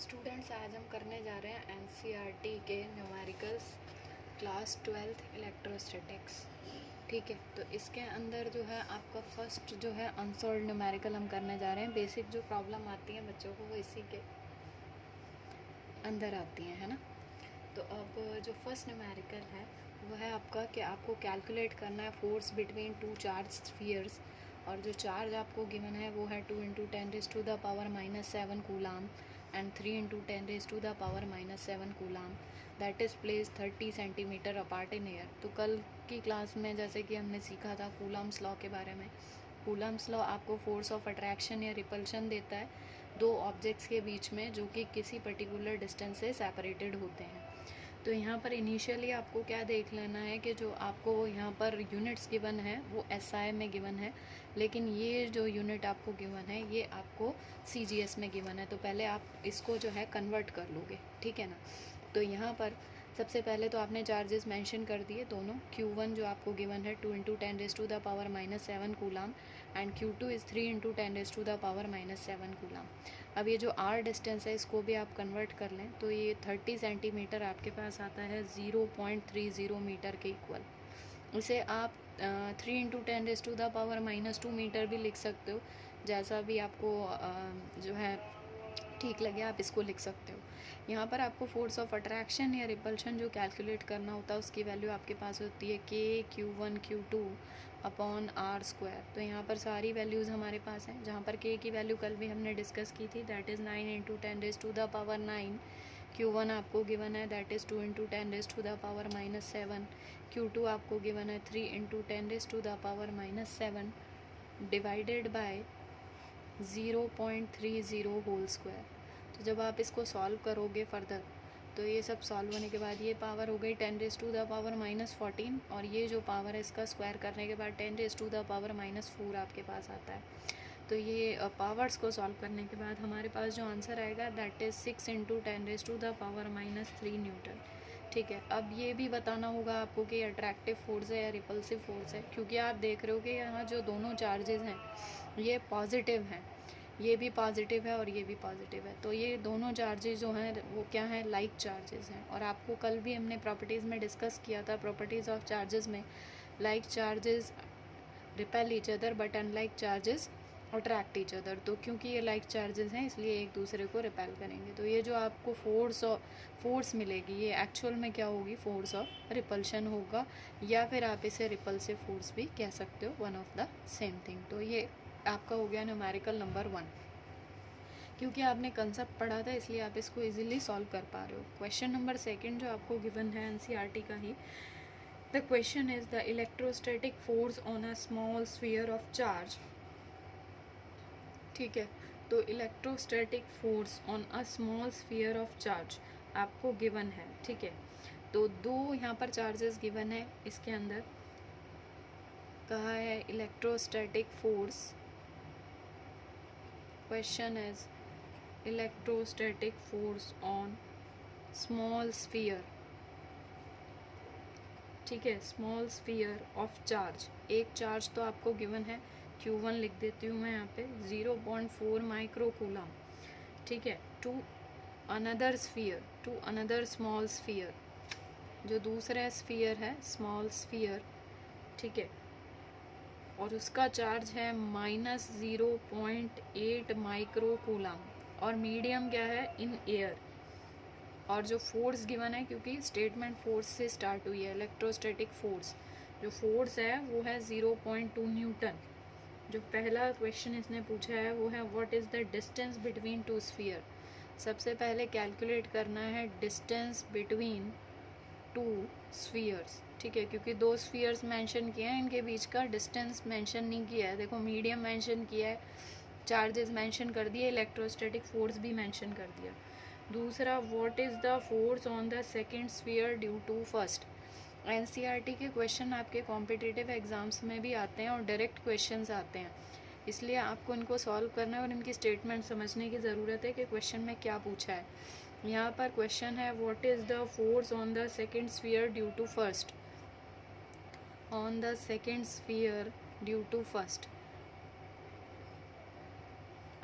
Students, आज हम करने जा रहे हैं एनसीईआरटी के न्यूमेरिकल्स क्लास 12th इलेक्ट्रोस्टैटिक्स। ठीक है, तो इसके अंदर जो है आपका फर्स्ट जो है अनसॉल्व्ड न्यूमेरिकल हम करने जा रहे हैं। बेसिक जो प्रॉब्लम आती है बच्चों को वो इसी के अंदर आती हैं, है ना। तो अब जो फर्स्ट न्यूमेरिकल है वो है आपका कि आपको कैलकुलेट करना है force between two charge spheres, और जो चार्ज आपको गिवन है वो है 2 × 10⁻⁻7 coulomb and 3 × 10⁻⁻7 coulomb, that is place 30 centimetre apart in air. तो कल की क्लास में जैसे कि हमने सीखा था कूलाम्स लॉ के बारे में, कूलाम्स लॉ आपको फोर्स ऑफ अट्रैक्शन या रिपल्शन देता है दो ऑब्जेक्ट्स के बीच में जो कि किसी पर्टिकुलर डिस्टेंस से सेपरेटेड होते हैं। तो यहाँ पर इनिशियली आपको क्या देख लेना है कि जो आपको यहाँ पर यूनिट्स गिवन है वो एसआई में गिवन है, लेकिन ये जो यूनिट आपको गिवन है ये आपको सीजीएस में गिवन है। तो पहले आप इसको जो है कन्वर्ट कर लोगे, ठीक है ना। तो यहाँ पर सबसे पहले तो आपने चार्जेस मेंशन कर दिए दोनों। Q1 जो आपको गिवन है 2 × 10⁻⁻7 coulomb and Q2 is 3 × 10⁻⁻7 coulomb. अब ये जो R डिस्टेंस है इसको भी आप कन्वर्ट कर लें तो ये 30 सेंटीमीटर आपके पास आता है 0.30 मीटर के इक्वल। इसे आप 3 × 10⁻⁻2 मीटर भी लिख सकते हो, जैसा भी आपको जो है ठीक लगे आप इसको लिख सकते हो। यहाँ पर आपको फोर्स ऑफ अट्रैक्शन या रिपल्शन जो कैलकुलेट करना होता है उसकी वैल्यू आपके पास होती है K Q1 Q2 upon R²। तो यहाँ पर सारी वैल्यूज़ हमारे पास हैं, जहाँ पर K की वैल्यू कल भी हमने डिस्कस की थी, दैट इज़ 9 × 10⁻9। Q1 आपको गिवन है दैट इज़ 2 × 10⁻⁻7। Q2 आपको गिवन है 3 × 10⁻⁻7 डिवाइडेड बाय 0.30 होल स्क्वायर। तो जब आप इसको सॉल्व करोगे फर्दर तो ये सब सॉल्व होने के बाद ये पावर हो गई 10⁻⁻14, और ये जो पावर है इसका स्क्वायर करने के बाद 10⁻⁻4 आपके पास आता है। तो ये पावर्स को सॉल्व करने के बाद हमारे पास जो आंसर आएगा दैट इज़ 6 × 10⁻³ न्यूटन। ठीक है, अब ये भी बताना होगा आपको कि अट्रैक्टिव फोर्स है या रिपल्सिव फोर्स है, क्योंकि आप देख रहे हो कि यहाँ जो दोनों चार्जेस हैं ये पॉजिटिव हैं, ये भी पॉजिटिव है और ये भी पॉजिटिव है। तो ये दोनों चार्जेस जो हैं वो क्या हैं, लाइक चार्जेस हैं। और आपको कल भी हमने प्रॉपर्टीज़ में डिस्कस किया था, प्रॉपर्टीज़ ऑफ चार्जेस में like charges repel each other but unlike charges attract each other. तो क्योंकि ये लाइक चार्जेस हैं इसलिए एक दूसरे को रिपेल करेंगे। तो ये जो आपको फोर्स मिलेगी ये एक्चुअल में क्या होगी, फोर्स ऑफ रिपल्शन होगा, या फिर आप इसे रिपल्सिव फोर्स भी कह सकते हो, one of the same thing. तो ये आपका हो गया न्यूमेरिकल नंबर 1। क्योंकि आपने कंसेप्ट पढ़ा था इसलिए आप इसको इजीली सॉल्व कर पा रहे हो। क्वेश्चन नंबर 2 जो आपको गिवन है एनसीईआरटी का ही, the question is the electrostatic force on a small sphere of charge. ठीक है, तो electrostatic force on a small sphere of charge आपको गिवन है। ठीक है, तो दो यहाँ पर चार्जेस गिवन है, इसके अंदर कहा है electrostatic force, question is electrostatic force on small sphere. ठीक है, स्मॉल स्फीयर ऑफ चार्ज। एक चार्ज तो आपको गिवन है, Q1 लिख देती हूँ मैं यहाँ पे 0.4 माइक्रो कूलम। ठीक है, to another sphere, to another small sphere, जो दूसरा स्फीयर है स्मॉल स्फीयर। ठीक है, और उसका चार्ज है -0.8 माइक्रो कूलम, और मीडियम क्या है, इन एयर। और जो फोर्स गिवन है, क्योंकि स्टेटमेंट फोर्स से स्टार्ट हुई है, इलेक्ट्रोस्टैटिक फोर्स जो फोर्स है वो है 0.2 न्यूटन। जो पहला क्वेश्चन इसने पूछा है वो है what is the distance between two sphere. सबसे पहले कैलकुलेट करना है डिस्टेंस बिटवीन टू स्फीयर्स। ठीक है, क्योंकि दो स्फीयर्स मेंशन किए हैं, इनके बीच का डिस्टेंस मेंशन नहीं किया है। देखो, मीडियम मेंशन किया है, चार्जेस मेंशन कर दिए, इलेक्ट्रोस्टैटिक फोर्स भी मेंशन कर दिया। दूसरा, what is the force on the second sphere due to first. NCERT के क्वेश्चन आपके कॉम्पिटिटिव एग्जाम्स में भी आते हैं और डायरेक्ट क्वेश्चंस आते हैं, इसलिए आपको इनको सॉल्व करना है और इनकी स्टेटमेंट समझने की ज़रूरत है कि क्वेश्चन में क्या पूछा है। यहाँ पर क्वेश्चन है what is the force on the second sphere due to first, on the second sphere due to first.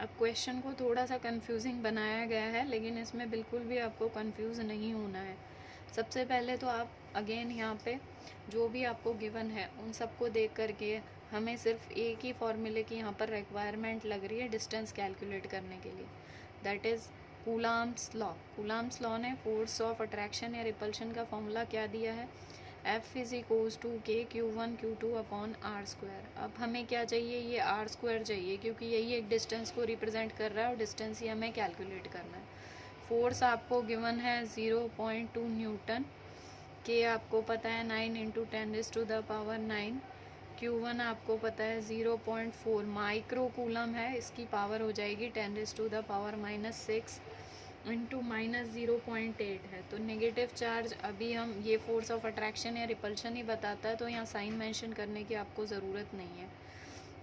अब क्वेश्चन को थोड़ा सा कंफ्यूजिंग बनाया गया है, लेकिन इसमें बिल्कुल भी आपको कंफ्यूज नहीं होना है। सबसे पहले तो आप अगेन यहाँ पे जो भी आपको गिवन है उन सबको देख करके हमें सिर्फ एक ही फॉर्मूले की यहाँ पर रिक्वायरमेंट लग रही है डिस्टेंस कैलकुलेट करने के लिए, that is coulombs law. Coulombs law ने फोर्स ऑफ अट्रैक्शन या रिपल्शन का फॉर्मूला क्या दिया है, F इज इक्वल्स टू के Q1 Q2 upon are square. अब हमें क्या चाहिए, ये आर स्क्वायर चाहिए, क्योंकि यही एक डिस्टेंस को रिप्रेजेंट कर रहा है और डिस्टेंस ही हमें कैलकुलेट करना है। फोर्स आपको गिवन है 0.2 न्यूटन, के आपको पता है 9 इंटू 10⁻⁹, Q1 आपको पता है 0.4 माइक्रो कूलम है, इसकी पावर हो जाएगी 10⁻⁻6 इंटू -0.8 है। तो नेगेटिव चार्ज अभी हम ये फोर्स ऑफ अट्रैक्शन या रिपल्शन ही बताता है, तो यहाँ साइन मेंशन करने की आपको ज़रूरत नहीं है।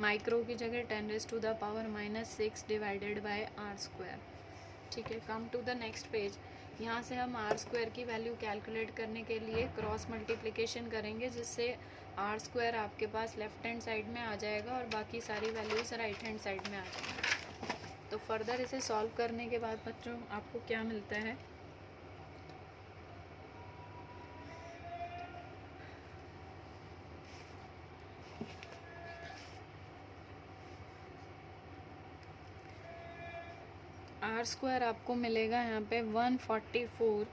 माइक्रो की जगह 10⁻⁻6 डिवाइडेड बाय आर स्क्वायर। ठीक है, come to the next page. यहाँ से हम आर स्क्वायर की वैल्यू कैलकुलेट करने के लिए क्रॉस मल्टीप्लिकेशन करेंगे, जिससे आर स्क्वायर आपके पास लेफ्ट हैंड साइड में आ जाएगा और बाकी सारी वैल्यूज़ राइट हैंड साइड में आ जाएंगी। तो फर्दर इसे सॉल्व करने के बाद बच्चों आपको क्या मिलता है, आर स्क्वायर आपको मिलेगा यहाँ पे 144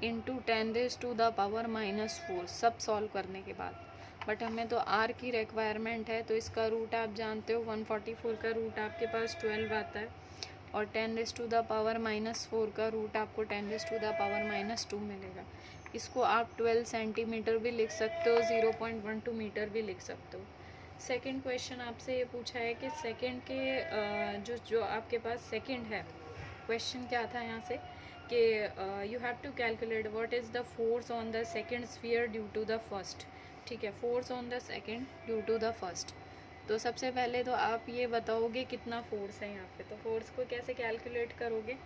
इंटू 10⁻⁻4 सब सॉल्व करने के बाद। बट हमें तो आर की रिक्वायरमेंट है, तो इसका रूट आप जानते हो 144 का रूट आपके पास 12 आता है और 10⁻⁻4 का रूट आपको 10⁻⁻2 मिलेगा। इसको आप 12 सेंटीमीटर भी लिख सकते हो, 0.12 मीटर भी लिख सकते हो। सेकंड क्वेश्चन आपसे ये पूछा है कि सेकंड के जो आपके पास सेकंड है, क्वेश्चन क्या था यहाँ से कि you have to calculate what is the force on the second sphere due to the first. ठीक है, force on the second due to the first. तो सबसे पहले तो आप ये बताओगे कितना फोर्स है यहाँ पे। तो फोर्स को कैसे कैलकुलेट करोगे,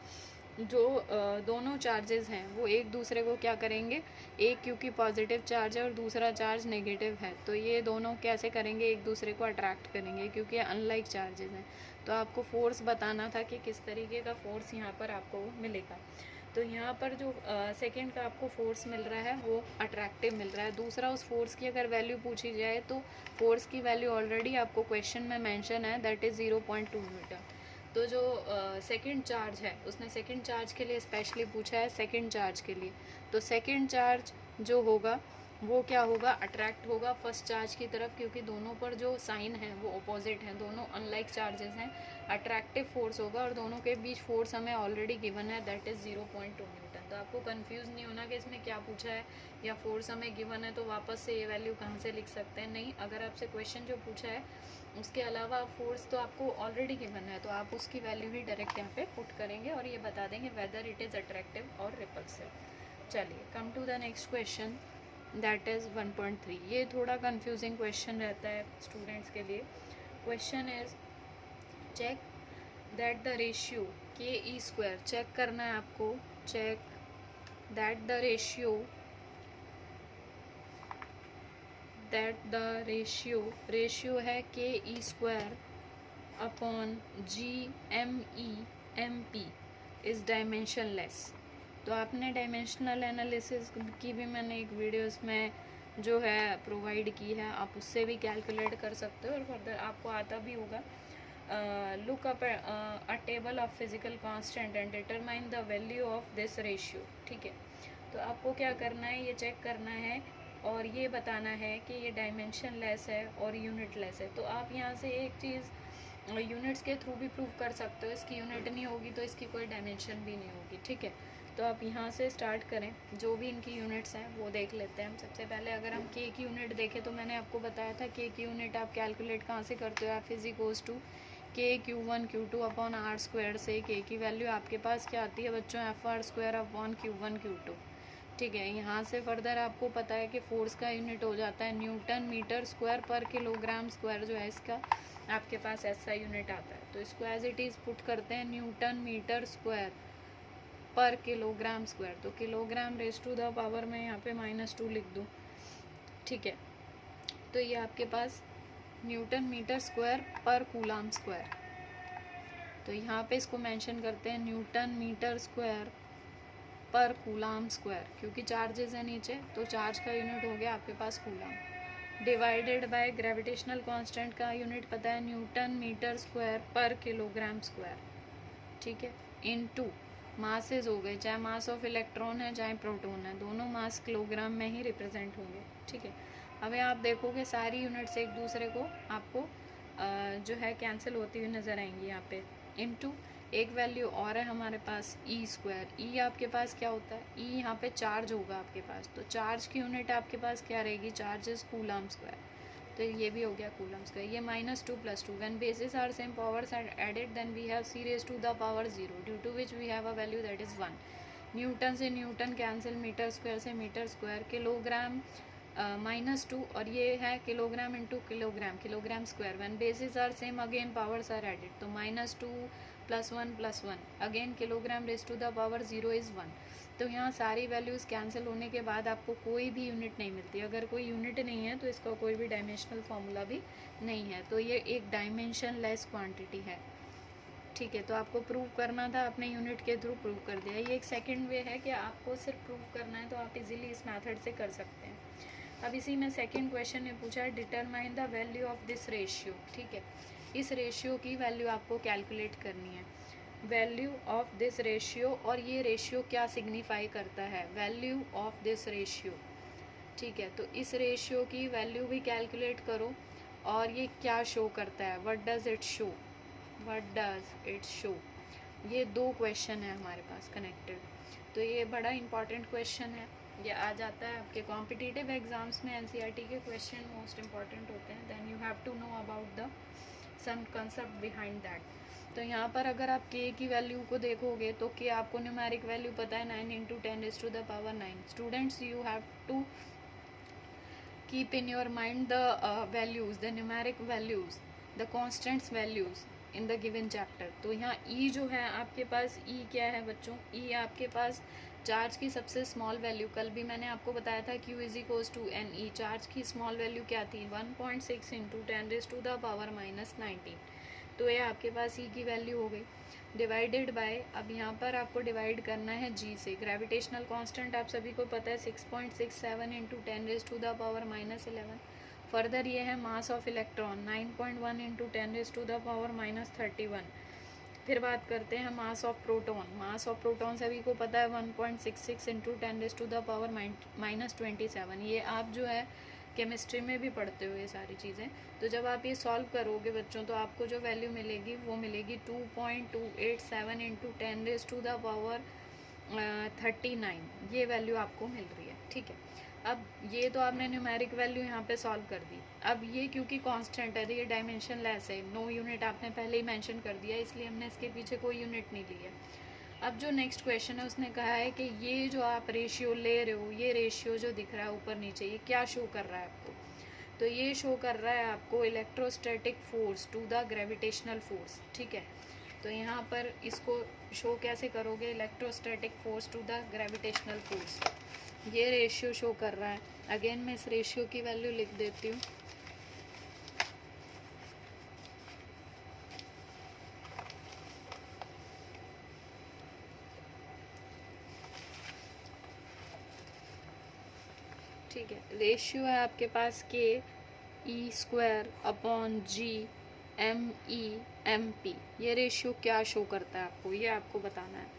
जो दोनों चार्जेस हैं वो एक दूसरे को क्या करेंगे, एक क्योंकि पॉजिटिव चार्ज है और दूसरा चार्ज नेगेटिव है, तो ये दोनों कैसे करेंगे, एक दूसरे को अट्रैक्ट करेंगे क्योंकि अनलाइक चार्जेस हैं। तो आपको फोर्स बताना था कि किस तरीके का फोर्स यहाँ पर आपको मिलेगा। तो यहाँ पर जो सेकंड का आपको फोर्स मिल रहा है वो अट्रैक्टिव मिल रहा है। दूसरा, उस फोर्स की अगर वैल्यू पूछी जाए तो फोर्स की वैल्यू ऑलरेडी आपको क्वेश्चन में मेंशन है, दैट इज़ 0.2 न्यूटन। तो जो सेकंड चार्ज है उसने सेकंड चार्ज के लिए स्पेशली पूछा है, सेकंड चार्ज के लिए। तो सेकंड चार्ज जो होगा वो क्या होगा, अट्रैक्ट होगा फर्स्ट चार्ज की तरफ, क्योंकि दोनों पर जो साइन है वो अपोजिट हैं, दोनों अनलाइक चार्जेस हैं। अट्रैक्टिव फोर्स होगा और दोनों के बीच फोर्स हमें ऑलरेडी गिवन है, दैट इज़ 0.2 न्यूटन। तो आपको कंफ्यूज नहीं होना कि इसमें क्या पूछा है या फोर्स हमें गिवन है तो वापस से ये वैल्यू कहाँ से लिख सकते हैं। नहीं, अगर आपसे क्वेश्चन जो पूछा है उसके अलावा फोर्स तो आपको ऑलरेडी गिवन है, तो आप उसकी वैल्यू ही डायरेक्ट यहाँ पे पुट करेंगे और ये बता देंगे वेदर इट इज़ अट्रैक्टिव और रिपल्सिव। चलिए, come to the next question, that is 1.3। ये थोड़ा कंफ्यूजिंग क्वेश्चन रहता है स्टूडेंट्स के लिए। Question is check that the ratio k E square, check करना है आपको, चेक दैट द रेशियो है K E square upon GME/MP is dimensionless. तो आपने डायमेंशनल एनालिसिस की भी मैंने एक वीडियो इसमें जो है प्रोवाइड की है, आप उससे भी कैलकुलेट कर सकते हो और फर्दर आपको आता भी होगा। Look up a table of physical constant and determine the value of this ratio. ठीक है, तो आपको क्या करना है, ये चेक करना है और ये बताना है कि ये डायमेंशन लेस है और यूनिट लेस है। तो आप यहाँ से एक चीज़ यूनिट्स के थ्रू भी प्रूव कर सकते हो, इसकी यूनिट नहीं होगी तो इसकी कोई डायमेंशन भी नहीं होगी। ठीक है, तो आप यहाँ से स्टार्ट करें, जो भी इनकी यूनिट्स हैं वो देख लेते हैं हम। सबसे पहले अगर हम के की यूनिट देखें तो मैंने आपको बताया था के की यूनिट आप कैलकुलेट कहाँ से करते हो, आप इज टू के Q1 Q2 upon are square से के की वैल्यू आपके पास क्या आती है बच्चों, FR square upon Q1 Q2। ठीक है, यहाँ से फर्दर आपको पता है कि फोर्स का यूनिट हो जाता है न्यूटन मीटर स्क्वायर पर किलोग्राम स्क्वायर, जो है इसका आपके पास ऐसा यूनिट आता है। तो इसको एज इट इज़ पुट करते हैं न्यूटन मीटर स्क्वायर पर किलोग्राम स्क्वायर। तो kilogram raise to the power में यहाँ पे -2 लिख दूँ। ठीक है, तो ये आपके पास newton metre square per coulomb square. तो यहाँ पे इसको मेंशन करते हैं newton metre square per coulomb square, क्योंकि चार्जेस है नीचे तो चार्ज का यूनिट हो गया आपके पास coulomb, divided by gravitational constant का यूनिट पता है न्यूटन मीटर स्क्वायर पर किलोग्राम स्क्वायर, ठीक है, इनटू मासेस हो गए, चाहे मास ऑफ इलेक्ट्रॉन है चाहे प्रोटॉन है, दोनों मास किलोग्राम में ही रिप्रेजेंट होंगे, ठीक है। अभी आप देखोगे सारी यूनिट्स एक दूसरे को आपको जो है कैंसिल होती हुई नज़र आएंगी यहाँ पे, इनटू एक वैल्यू और है हमारे पास ई स्क्वायर, ई आपके पास क्या होता है, ई यहाँ पे चार्ज होगा आपके पास, तो चार्ज की यूनिट आपके पास क्या रहेगी, चार्जेस कूलम स्क्वायर, तो ये भी हो गया कूलम स्क्वायर, ये -2 + 2 when bases are same powers are added then we have c raised to the power 0 due to which we have a value that is 1, newton से न्यूटन कैंसिल, मीटर स्क्वायर से metre square, kilogram -2 और ये है kilogram into kilogram, kilogram square, when bases are same again powers are added, तो -2 + 1 + 1 again kilogram raise to the power 0 is 1, तो यहाँ सारी values cancel होने के बाद आपको कोई भी यूनिट नहीं मिलती, अगर कोई यूनिट नहीं है तो इसका कोई भी डायमेंशनल फार्मूला भी नहीं है, तो ये एक डायमेंशन लेस क्वांटिटी है, ठीक है। तो आपको प्रूव करना था, आपने यूनिट के थ्रू प्रूव कर दिया, ये एक सेकंड वे है कि आपको सिर्फ प्रूव करना है, तो आप इजीली इस मेथड से कर सकते हैं। अब इसी में सेकंड क्वेश्चन ने पूछा है determine the value of this ratio, ठीक है, इस रेशियो की वैल्यू आपको कैलकुलेट करनी है, वैल्यू ऑफ दिस रेशियो, और ये रेशियो क्या सिग्निफाई करता है, वैल्यू ऑफ दिस रेशियो, ठीक है। तो इस रेशियो की वैल्यू भी कैलकुलेट करो, और ये क्या शो करता है, what does it show, what does it show, ये दो क्वेश्चन है हमारे पास कनेक्टेड, तो ये बड़ा इंपॉर्टेंट क्वेश्चन है, ये आ जाता है आपके कॉम्पिटिटिव एग्जाम्स में, एनसीईआरटी के क्वेश्चन मोस्ट इंपॉर्टेंट होते हैं, then you have to know about the some concept behind that. तो यहाँ पर अगर आप के की वैल्यू को देखोगे तो के आपको न्यूमेरिक वैल्यू पता है 9 × 10⁻⁹ students you have to keep in your mind the values, the numeric values, the constants values in the given chapter. तो यहाँ ई जो है आपके पास, ई क्या है बच्चों, ई आपके पास चार्ज की सबसे स्मॉल वैल्यू, कल भी मैंने आपको बताया था Q = NE, चार्ज की स्मॉल वैल्यू क्या थी 1.6 × 10⁻⁻19, तो ये आपके पास ई की वैल्यू हो गई, डिवाइडेड बाय, अब यहाँ पर आपको डिवाइड करना है जी से, ग्रेविटेशनल कांस्टेंट आप सभी को पता है 6.67 × 10⁻11, फर्दर ये है मास ऑफ इलेक्ट्रॉन 9.1 × 10⁻31, फिर बात करते हैं mass of proton, mass of proton सभी को पता है 1.66 × 10⁻27, ये आप जो है केमिस्ट्री में भी पढ़ते हो ये सारी चीज़ें, तो जब आप ये सॉल्व करोगे बच्चों तो आपको जो वैल्यू मिलेगी वो मिलेगी 2.287 × 10⁻39, ये वैल्यू आपको मिल रही है, ठीक है। अब ये तो आपने न्यूमेरिक वैल्यू यहाँ पे सॉल्व कर दी, अब ये क्योंकि कांस्टेंट है तो ये डायमेंशन लेस है, नो यूनिट आपने पहले ही मेंशन कर दिया, इसलिए हमने इसके पीछे कोई यूनिट नहीं ली है। अब जो नेक्स्ट क्वेश्चन है उसने कहा है कि ये जो आप रेशियो ले रहे हो, ये रेशियो जो दिख रहा है ऊपर नीचे, ये क्या शो कर रहा है आपको, तो ये शो कर रहा है आपको electrostatic force to the gravitational force, ठीक है। तो यहाँ पर इसको शो कैसे करोगे, electrostatic force to the gravitational force, ये रेशियो शो कर रहा है, अगेन मैं इस रेशियो की वैल्यू लिख देती हूँ, ठीक है। रेशियो है आपके पास K²/G/M/E/MP, ये रेशियो क्या शो करता है आपको, ये आपको बताना है।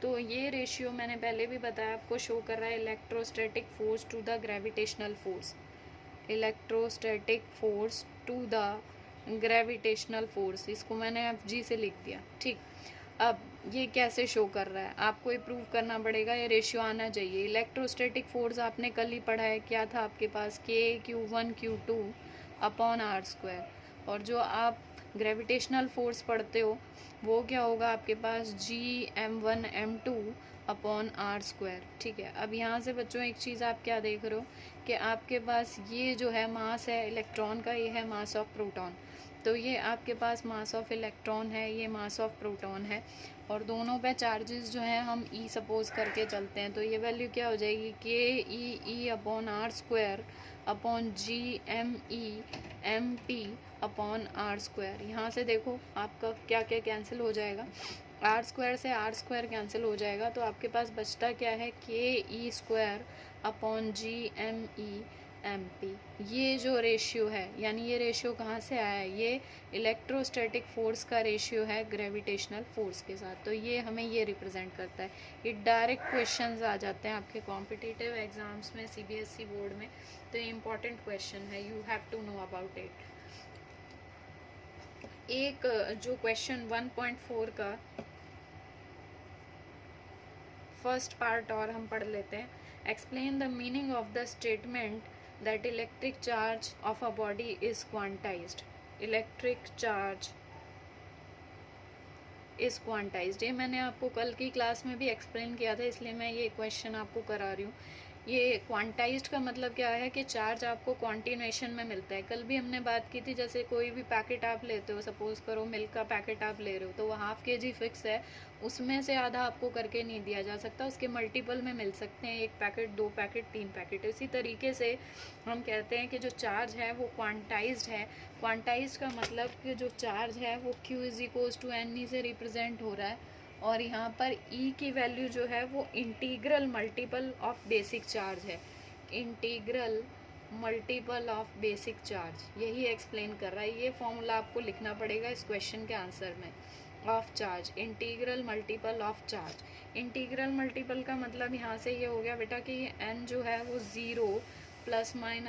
तो ये रेशियो मैंने पहले भी बताया आपको, शो कर रहा है electrostatic force to the gravitational force, electrostatic force to the gravitational force, इसको मैंने FG से लिख दिया, ठीक। अब ये कैसे शो कर रहा है, आपको ये प्रूव करना पड़ेगा, ये रेशियो आना चाहिए। इलेक्ट्रोस्टैटिक फोर्स आपने कल ही पढ़ा है, क्या था आपके पास K/Q1 Q2/R², और जो आप ग्रेविटेशनल फोर्स पढ़ते हो वो क्या होगा आपके पास Gm1 m2/R², ठीक है। अब यहाँ से बच्चों एक चीज़ आप क्या देख रहे हो कि आपके पास ये जो है मास है इलेक्ट्रॉन का, ये है मास ऑफ प्रोटॉन, तो ये आपके पास मास ऑफ इलेक्ट्रॉन है, ये मास ऑफ प्रोटॉन है, और दोनों पे चार्जेस जो हैं हम E सपोज करके चलते हैं, तो ये वैल्यू क्या हो जाएगी KEE/R²/GME/MP अपॉन आर स्क्वायर। यहाँ से देखो आपका क्या क्या कैंसिल हो जाएगा, आर स्क्वायर से आर स्क्वायर कैंसिल हो जाएगा, तो आपके पास बचता क्या है, के ई square upon G M E M P. ये जो रेशियो है, यानी ये रेशियो कहाँ से आया है, ये इलेक्ट्रोस्टैटिक फोर्स का रेशियो है ग्रेविटेशनल फोर्स के साथ, तो ये हमें ये रिप्रेजेंट करता है। ये डायरेक्ट क्वेश्चंस आ जाते हैं आपके कॉम्पिटिटिव एग्जाम्स में, सीबीएसई बोर्ड में, तो ये इंपॉर्टेंट क्वेश्चन है, you have to know about it. एक जो क्वेश्चन 1.4 का फर्स्ट पार्ट और हम पढ़ लेते हैं। Explain the meaning of the statement that electric charge of a body is quantized. Electric charge is quantized, ये मैंने आपको कल की क्लास में भी एक्सप्लेन किया था, इसलिए मैं ये क्वेश्चन आपको करा रही हूँ। ये क्वांटाइज्ड का मतलब क्या है कि चार्ज आपको क्वांटिनेशन में मिलता है। कल भी हमने बात की थी, जैसे कोई भी पैकेट आप लेते हो, सपोज करो मिल्क का पैकेट आप ले रहे हो, तो वो ½ kg फिक्स है, उसमें से आधा आपको करके नहीं दिया जा सकता, उसके मल्टीपल में मिल सकते हैं, 1 पैकेट 2 पैकेट 3 पैकेट। इसी तरीके से हम कहते हैं कि जो चार्ज है वो क्वांटाइज्ड है। क्वांटाइज्ड का मतलब कि जो चार्ज है वो Q = NE से रिप्रेजेंट हो रहा है, और यहाँ पर E की वैल्यू जो है वो integral multiple of basic charge है। Integral multiple of basic charge, यही एक्सप्लेन कर रहा है। ये फॉर्मूला आपको लिखना पड़ेगा इस क्वेश्चन के आंसर में, of charge, integral multiple of charge. Integral multiple का मतलब यहाँ से ये हो गया बेटा कि n जो है वो 0 ±1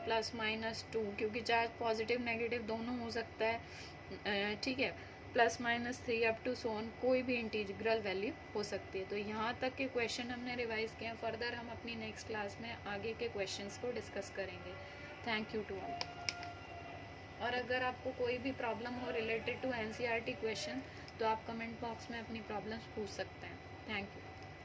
±2, क्योंकि चार्ज पॉजिटिव नेगेटिव दोनों हो सकता है, ठीक है, +-3 अप टू सोन, कोई भी इंटीग्रल वैल्यू हो सकती है। तो यहाँ तक के क्वेश्चन हमने रिवाइज किए हैं, फर्दर हम अपनी नेक्स्ट क्लास में आगे के क्वेश्चंस को डिस्कस करेंगे। Thank you to all. और अगर आपको कोई भी प्रॉब्लम हो रिलेटेड टू एनसीईआरटी क्वेश्चन, तो आप कमेंट बॉक्स में अपनी प्रॉब्लम्स पूछ सकते हैं। Thank you.